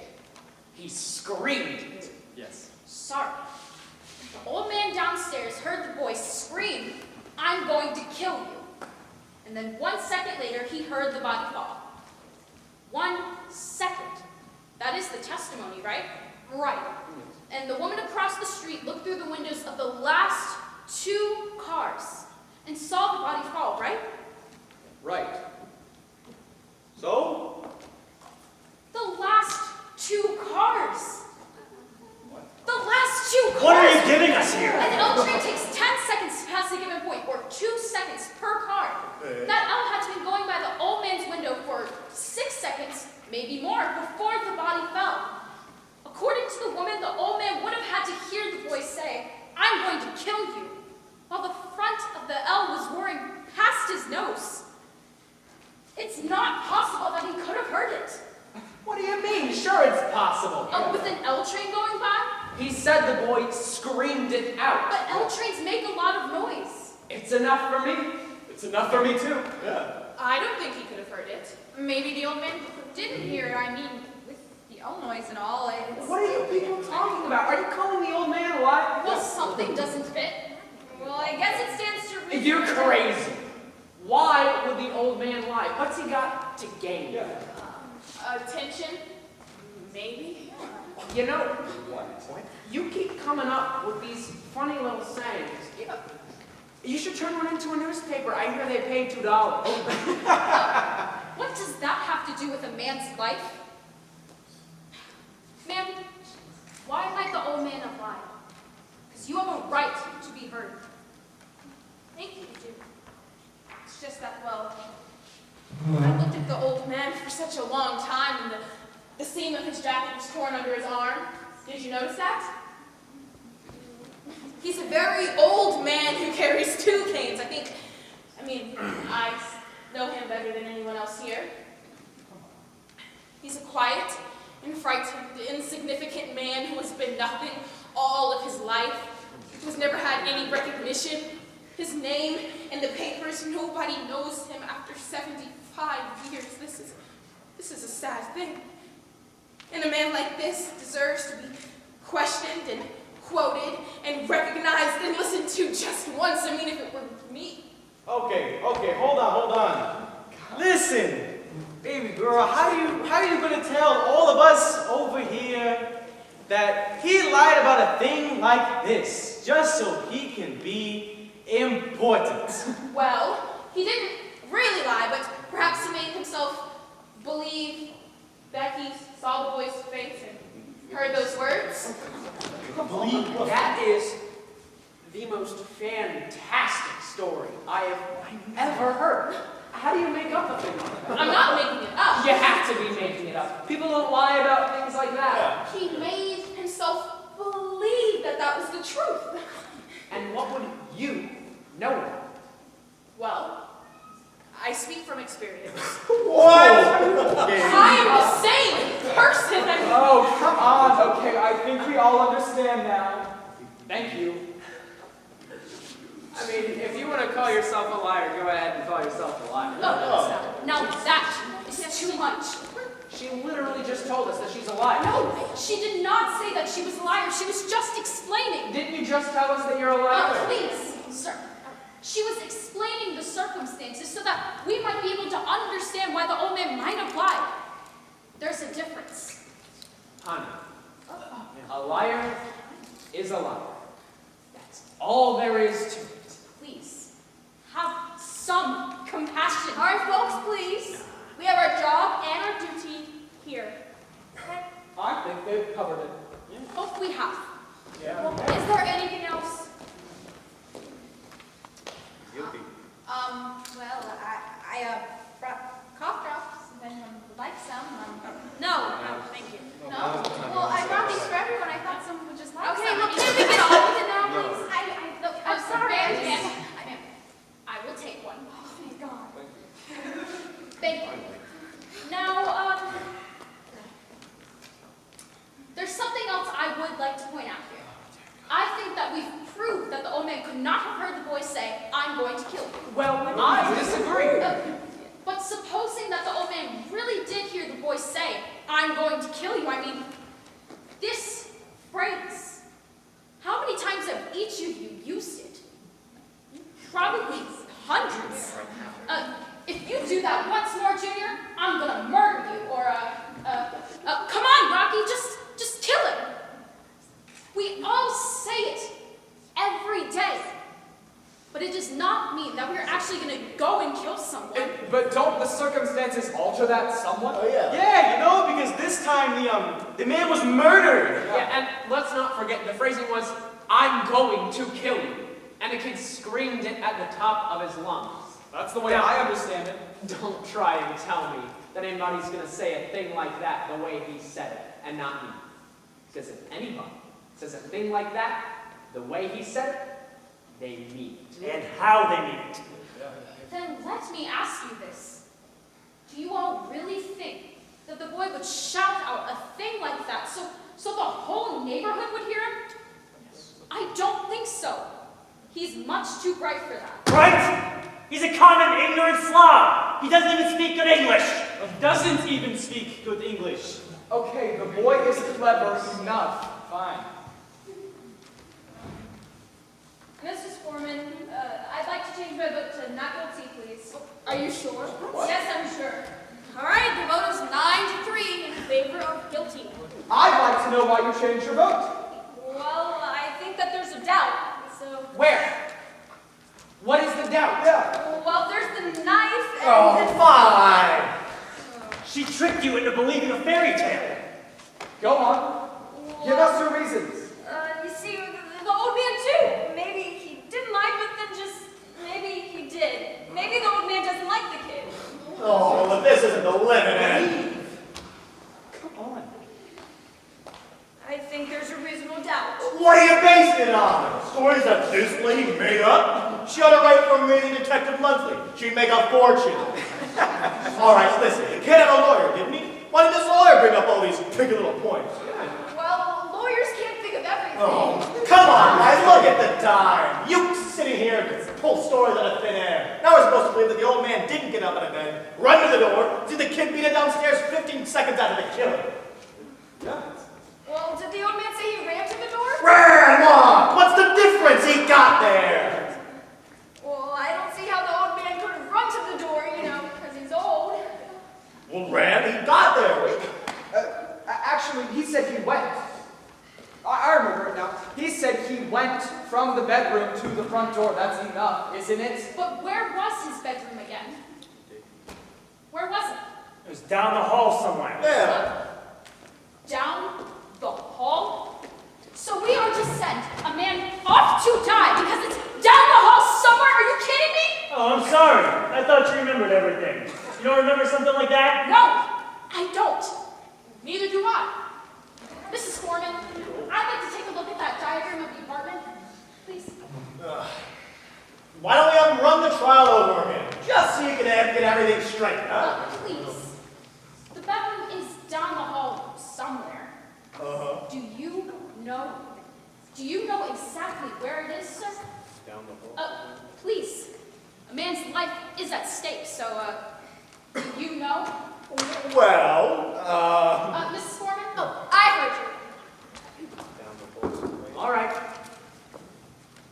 F: He screamed it.
B: Yes.
D: Sorry. The old man downstairs heard the boy scream, "I'm going to kill you." And then 1 second later, he heard the body fall. 1 second. That is the testimony, right? Right. And the woman across the street looked through the windows of the last 2 cars and saw the body fall, right?
B: Right.
C: So?
D: The last 2 cars. The last 2 cars.
G: What are you giving us here?
D: An L train takes 10 seconds to pass a given point, or 2 seconds per car. That L had to be going by the old man's window for 6 seconds, maybe more, before the body fell. According to the woman, the old man would have had to hear the boy say, "I'm going to kill you," while the front of the L was roaring past his nose. It's not possible that he could have heard it.
B: What do you mean? Sure, it's possible.
D: With an L train going by?
F: He said the boy screamed it out.
D: But L trains make a lot of noise.
F: It's enough for me.
C: It's enough for me too. Yeah.
D: I don't think he could have heard it.
I: Maybe the old man didn't hear it. I mean, with the L noise and all, it's...
F: What are you people talking about? Are you calling the old man a liar?
D: Well, something doesn't fit.
I: Well, I guess it stands to reason.
F: You're crazy. Why would the old man lie? What's he got to gain?
D: Attention? Maybe?
F: You know, you keep coming up with these funny little sayings. You should turn one into a newspaper. I hear they pay $2.
D: What does that have to do with a man's life? Ma'am, why might the old man have lied? Because you have a right to be heard. Thank you, you do. It's just that, well, I looked at the old man for such a long time, and the seam of his jacket was torn under his arm. Did you notice that? He's a very old man who carries 2 canes. I know him better than anyone else here. He's a quiet and frightened, insignificant man who has been nothing all of his life, who has never had any recognition. His name in the papers, nobody knows him after 75 years. This is a sad thing. And a man like this deserves to be questioned and quoted and recognized and listened to just once. I mean, if it were me.
E: Okay, hold on. Listen, baby girl, how are you gonna tell all of us over here that he lied about a thing like this just so he can be important?
D: Well, he didn't really lie, but perhaps he made himself believe that he saw the boy's face and heard those words.
F: That is the most fantastic story I have ever heard. How do you make up a thing like that?
D: I'm not making it up.
F: You have to be making it up. People don't lie about things like that.
D: He made himself believe that that was the truth.
F: And what would you know?
D: Well, I speak from experience.
C: What?
D: I am the same person.
B: Oh, come on. Okay, I think we all understand now.
F: Thank you. I mean, if you want to call yourself a liar, go ahead and call yourself a liar.
D: Now that is too much.
F: She literally just told us that she's a liar.
D: No, she did not say that she was a liar. She was just explaining.
F: Didn't you just tell us that you're a liar?
D: Please, sir. She was explaining the circumstances so that we might be able to understand why the old man might have lied. There's a difference.
F: Honey, a liar is a liar. That's all there is to it.
D: Please, have some compassion.
I: All right, folks, please. We have our job and our duty here. Okay?
B: I think they've covered it.
D: Hope we have.
B: Yeah.
I: Well, is there anything else?
C: Guilty.
I: Well, I brought cough drops, if anyone would like some.
D: No, thank you.
I: No? Well, I brought these for everyone. I thought someone would just like
D: Okay,
I: some.
D: well, can we get on with it now,
C: No.
D: please?
I: I'm sorry.
D: I will take one.
I: Oh, thank God.
D: Thank you. Now, there's something else I would like to point out here. I think that we've proved that the old man could not have heard the boy say, "I'm going to kill you."
F: Well, I disagree.
D: But supposing that the old man really did hear the boy say, "I'm going to kill you," I mean, this phrase, how many times have each of you used it? Probably hundreds. If you do that once more, Junior, I'm gonna murder you. Or, come on, Rocky, just kill him. We all say it every day. But it does not mean that we're actually gonna go and kill someone.
B: But don't the circumstances alter that somewhat?
C: Oh, yeah.
E: Yeah, you know, because this time the man was murdered.
F: Yeah, and let's not forget, the phrasing was, "I'm going to kill you." And the kid screamed it at the top of his lungs.
B: That's the way I understand it.
F: Don't try and tell me that anybody's going to say a thing like that the way he said it, and not me. Because if anybody says a thing like that the way he said it, they mean it.
G: And how they mean it.
D: Then let me ask you this. Do you all really think that the boy would shout out a thing like that so so the whole neighborhood would hear him? I don't think so. He's much too bright for that.
G: Right? He's a common, ignorant slob. He doesn't even speak good English.
E: Doesn't even speak good English.
B: Okay, the boy is clever enough.
E: Fine.
D: Mrs. Foreman, I'd like to change my vote to not guilty, please. Are you sure?
B: What?
D: Yes, I'm sure. All right, the vote is 9-3 in favor of guilty.
B: I'd like to know why you changed your vote.
D: Well, I think that there's a doubt, so...
F: Where? What is the doubt?
B: Yeah.
D: Well, there's the knife and...
C: Oh, fine.
G: She tricked you into believing a fairy tale.
B: Go on. Give us your reasons.
D: You see, the old man too. Maybe he didn't like it, then just... maybe he did. Maybe the old man doesn't like the kid.
C: Oh, well, this isn't the limit, Ed.
B: Come on.
D: I think there's a reasonable doubt.
C: What are you basing it on? Stories that this lady made up? She ought to write for Amazing Detective Monthly. She'd make a fortune. All right, listen. The kid had a lawyer, didn't he? Why did this lawyer bring up all these tricky little points?
D: Well, lawyers can't think of everything.
C: Oh, come on, guys. Look at the time. You sitting here and pull stories out of thin air. Now we're supposed to believe that the old man didn't get up out of bed, run to the door, see the kid beat it downstairs 15 seconds after the killing.
B: Yeah.
D: Well, did the old man say he ran to the door?
C: Ran, Mom! What's the difference? He got there.
D: Well, I don't see how the old man could have run to the door, because he's old.
C: Well, ran, he got there.
B: Actually, he said he went. I remember it now. He said he went from the bedroom to the front door. That's enough, isn't it?
D: But where was his bedroom again? Where was it?
G: It was down the hall somewhere.
C: Yeah.
D: Down the hall? So we are to send a man off to die because it's down the hall somewhere? Are you kidding me?
G: Oh, I'm sorry. I thought you remembered everything. You don't remember something like that?
D: No, I don't. Neither do I. Mrs. Foreman, I'd like to take a look at that diagram of the apartment, please.
C: Why don't we have him run the trial over again? Just so you can get everything straight, huh?
D: Please. The bedroom is down the hall somewhere.
C: Uh-huh.
D: Do you know exactly where it is, sir?
C: Down the hall.
D: Please. A man's life is at stake, so, do you know?
C: Well,
D: Mrs. Foreman? Oh, I heard you.
F: All right.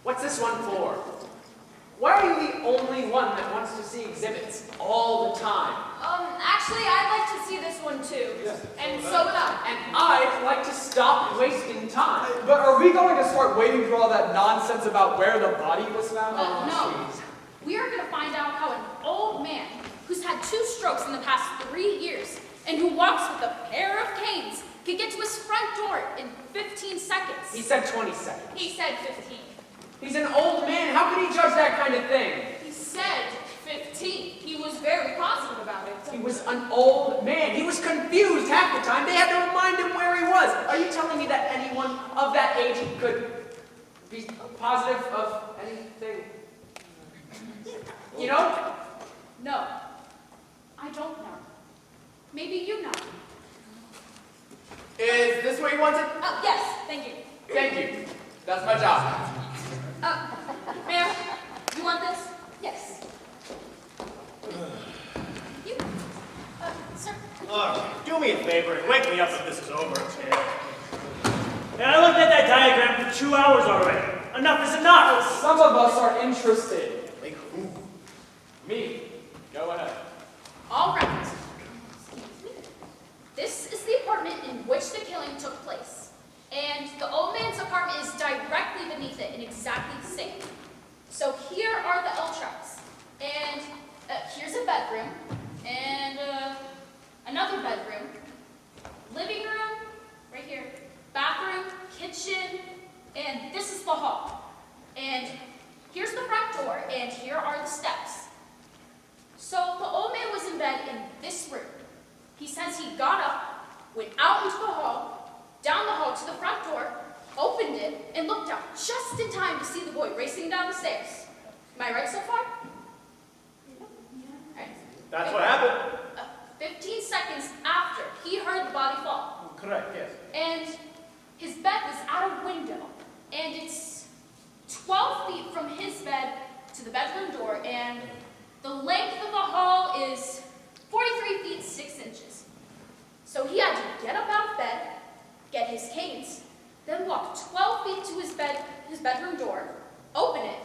F: What's this one for? Why are you the only one that wants to see exhibits all the time?
D: Actually, I'd like to see this one too. And so would I.
F: And I'd like to stop wasting time.
B: But are we going to start waiting for all that nonsense about where the body was found?
D: No. We are going to find out how an old man who's had 2 strokes in the past 3 years and who walks with a pair of canes could get to his front door in 15 seconds.
F: He said 20 seconds.
D: He said 15.
F: He's an old man. How can he judge that kind of thing?
D: He said 15. He was very positive about it.
F: He was an old man. He was confused half the time. They had to remind him where he was. Are you telling me that anyone of that age could be positive of anything? You know?
D: No. I don't know. Maybe you know.
B: Is this what you wanted?
D: Yes, thank you.
B: Thank you. That's my job.
D: Mayor, you want this? Yes. You, sir.
C: do me a favor and wake me up if this is over.
G: Yeah, I looked at that diagram for 2 hours already. Enough is enough.
B: Some of us are interested.
C: Like who?
B: Me. Go ahead.
D: All right. This is the apartment in which the killing took place. And the old man's apartment is directly beneath it in exactly the same. So here are the L tracks. And here's a bedroom. And another bedroom. Living room, right here. Bathroom, kitchen, and this is the hall. And here's the front door, and here are the steps. So the old man was in bed in this room. He says he got up, went out into the hall, down the hall to the front door, opened it, and looked out just in time to see the boy racing down the stairs. Am I right so far? Right.
C: That's what happened.
D: 15 seconds after he heard the body fall.
C: Correct, yes.
D: And at a window, and it's 12 feet from his bed to the bedroom door, and the length of the hall is 43 feet 6 inches. So he had to get up out of bed, get his canes, then walk 12 feet to his bedroom door, open it,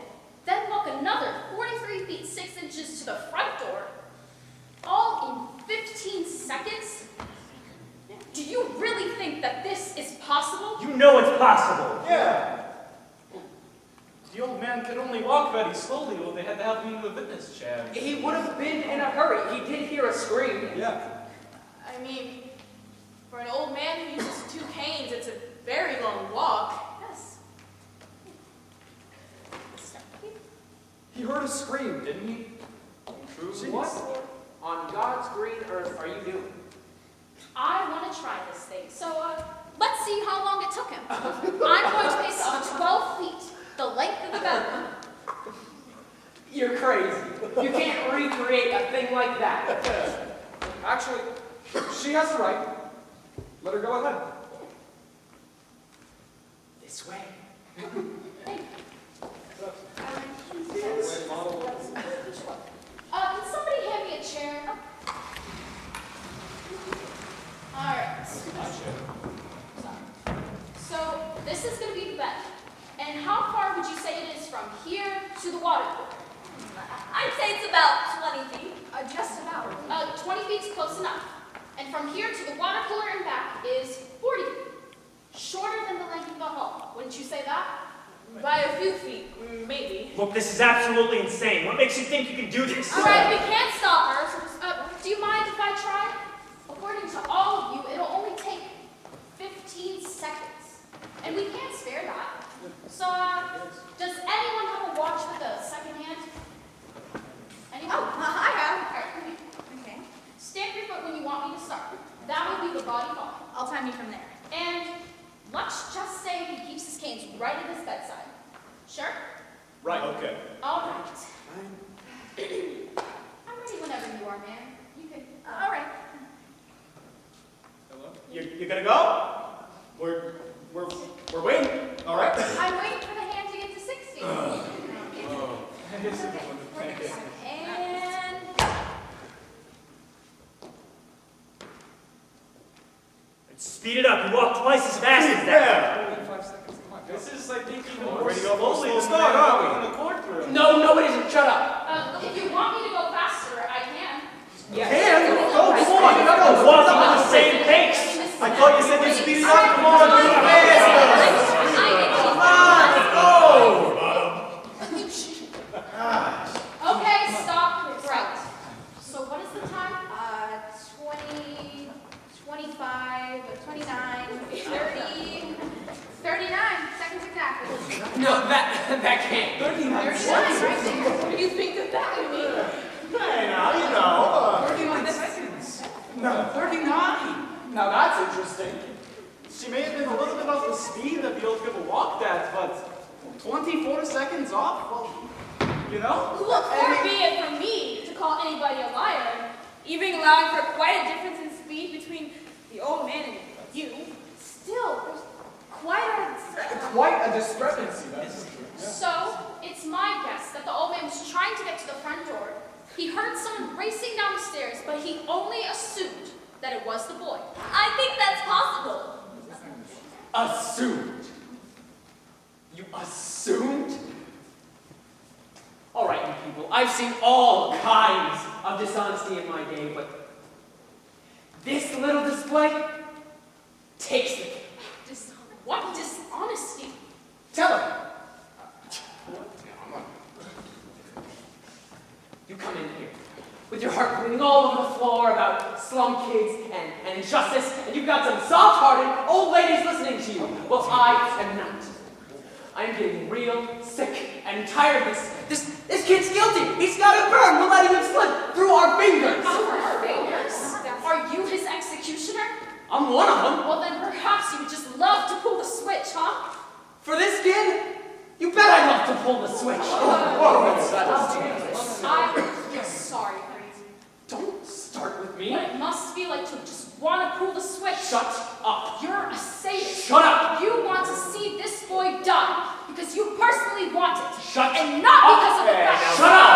D: then walk another 43 feet 6 inches to the front door, all in 15 seconds? Do you really think that this is possible?
G: You know it's possible.
C: Yeah. The old man could only walk very slowly, or they had to help him into a fitness chair.
F: He would have been in a hurry. He did hear a scream.
C: Yeah.
D: I mean, for an old man who uses 2 canes, it's a very long walk. Yes.
C: He heard a scream, didn't he? True.
F: What on God's green earth are you doing?
D: I want to try this thing, so let's see how long it took him. I'm going to pace 12 feet, the length of the bedroom.
F: You're crazy. You can't recreate a thing like that.
C: Actually, she has the right. Let her go ahead.
F: This way.
D: Can somebody hand me a chair? All right. So this is going to be the bed. And how far would you say it is from here to the water cooler?
H: I'd say it's about 20 feet.
D: Just about. 20 feet is close enough. And from here to the water cooler and back is 40 feet. Shorter than the length of the hall. Wouldn't you say that?
H: By a few feet, maybe.
G: Look, this is absolutely insane. What makes you think you can do this?
D: All right, we can't stop her. Do you mind if I try? According to all of you, it'll only take 15 seconds. And we can't spare that. So, does anyone have a watch with a second hand? Anyone?
I: Oh, I have.
D: All right.
I: Okay.
D: Stamp your foot when you want me to start. That will be the body falling.
I: I'll time you from there.
D: And let's just say he keeps his canes right at his bedside. Sure?
C: Right. Okay.
D: All right. I'm ready whenever you are, man. You can.
I: All right.
C: Hello? You're gonna go? We're waiting. All right.
D: I'm waiting for the hand to get to 60.
I: It's okay.
D: And
G: Speed it up. You walk twice as fast as that.
C: Yeah. 5 seconds. Come on. This is, I think, even more slowly to start, aren't we? In the courtroom.
F: No, it isn't. Shut up.
D: if you want me to go faster, I can.
F: Yes.
C: Can? Go, come on. You gotta
G: We're
C: go.
G: walking at the same pace.
C: I thought you said you'd speed it up. Come on, do it faster. Come on, let's go.
D: Okay, stop. Right. So what is the time?
I: 20, 25, 29, 30, 39 seconds exactly.
F: No, that can't.
C: 39
I: 39 right there.
D: What do you think of that? I mean,
C: Hey, now, you know.
B: 39 seconds.
C: No.
B: 39.
C: Now that's interesting. She may have been a little bit off the speed that the old people walked at, but 24 seconds off? Well, you know?
D: look, far be it from me to call anybody a liar, even allowing for quite a difference in speed between the old man and you. Still, there's
B: Quite a discrepancy, that's true.
D: So, it's my guess that the old man was trying to get to the front door. He heard someone racing down the stairs, but he only assumed that it was the boy.
H: I think that's possible.
F: Assumed. You assumed? All right, you people. I've seen all kinds of dishonesty in my day, but this little display takes the cake.
D: What dishonesty?
F: Tell him. You come in here with your heart bleeding all over the floor about slum kids and injustice, and you've got some soft-hearted old ladies listening to you. Well, I am not. I'm getting real sick and tired of this. This kid's guilty. He's got a burn. We're letting him slip through our fingers.
D: Our fingers? Are you his executioner?
F: I'm one of them.
D: Well, then perhaps you would just love to pull the switch, huh?
F: For this kid, you bet I'd love to pull the switch.
D: I'm sorry, Crazy.
F: Don't start with me.
D: What it must feel like to just want to pull the switch.
F: Shut up.
D: You're a sadist.
F: Shut up.
D: You want to see
C: Hey, now
G: Shut up!